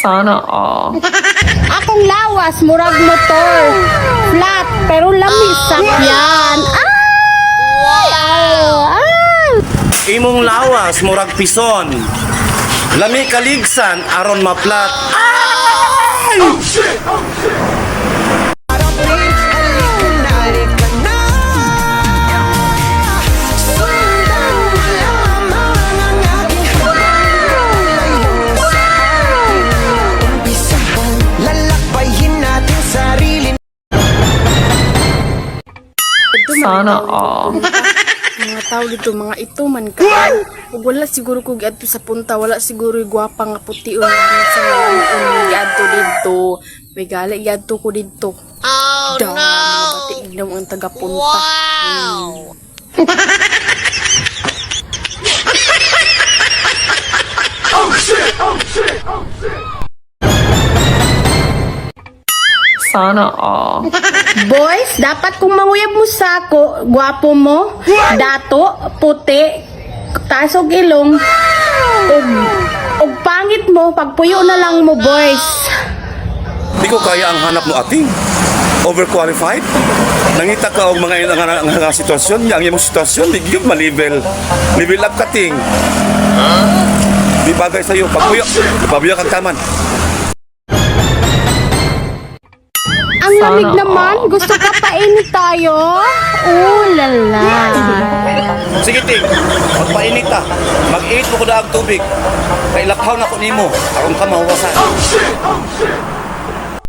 Sana all. Akong lawas, murag motor. Flat, pero lamis sakyan. Ay! Ay! Imong lawas murag pison. Lami kaligsan aron maplat. Sana all. Mga tao dito, mga ito man ka. Ug wala siguro ko giadto sa punta, wala siguro gwapa nga puti o sa mga giadto dito. May gali giadto ko dito. Oh no. Batik daw ang taga-punta. Wow. Sana all. Boys, dapat kung manguyab mo sa ako, gwapo mo, dato, puti, tasog ilong, ug pangit mo, pagpuyo na lang mo, boys. Di ko kaya ang hanap mo ating. Overqualified? Nangita ka og mga nga sitwasyon, yang imong sitwasyon di gyud ma-level. Level up ka ting. Di bagay sa iyo pagpuyo kang taman. Ang lamig Sana naman, all. gusto ka painit tayo? Oh, lala. Sige ting, magpainit ta. Mag-init mo ko daag tubig. Kay lakhaw na ko nimo aron ka mahuwasan.